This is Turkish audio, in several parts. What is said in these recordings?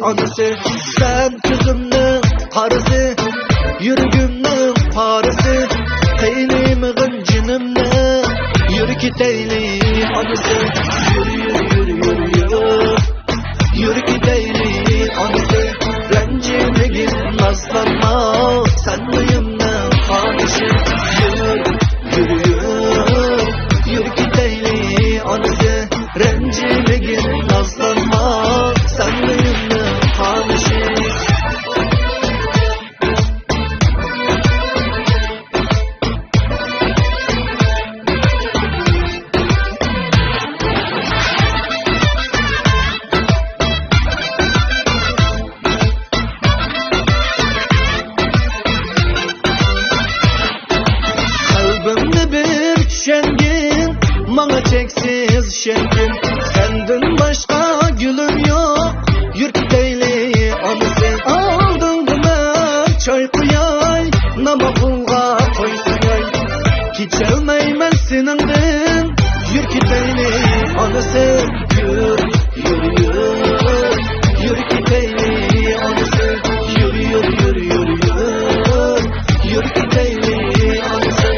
anısı. Sen kızımның karısı, yürgümның parısı, kıynımığın cinimning yürü giteyli anısı. Yürü giteyli anısı. Rencimigin nazlanma, sen mühimnin karışı. Yürü giteyli anısı. Rencimigin nazlanma, sen mühimnin karışı. Şengin, bana çeksiz şengin. Senden başka gülüm yok, yürü giteyli anısı. Aldığımda çay koyay, nama pulga koysayay. Geçelmeymen senindin, yürü giteyli anısı. Yürü giteyli anısı. Yürü giteyli anısı.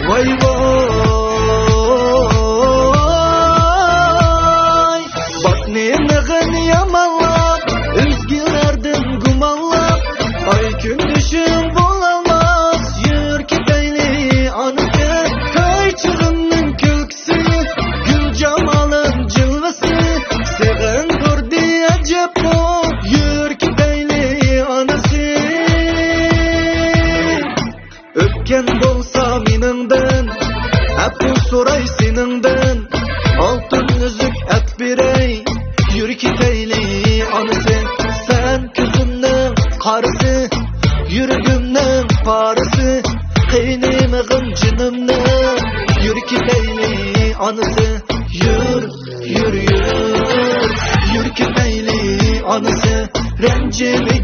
Vay vay, bak nemegin yamanlap, özgürlerden gumanlap, ay gün düşün bulamaz, yürü giteyli anısı. Kayçığının külküsü, gül camalın cilvesi, seven gördü acep o, yürü giteyli anısı. Öpken bolsa miningden, hep soray seningden, altın yüzük et birey, yürü giteyli anısı. Sen kızımның karısı, yürgümның parısı, kıynımığın cinimning yürü giteyli anısı. Yürü giteyli anısı. Rencimigin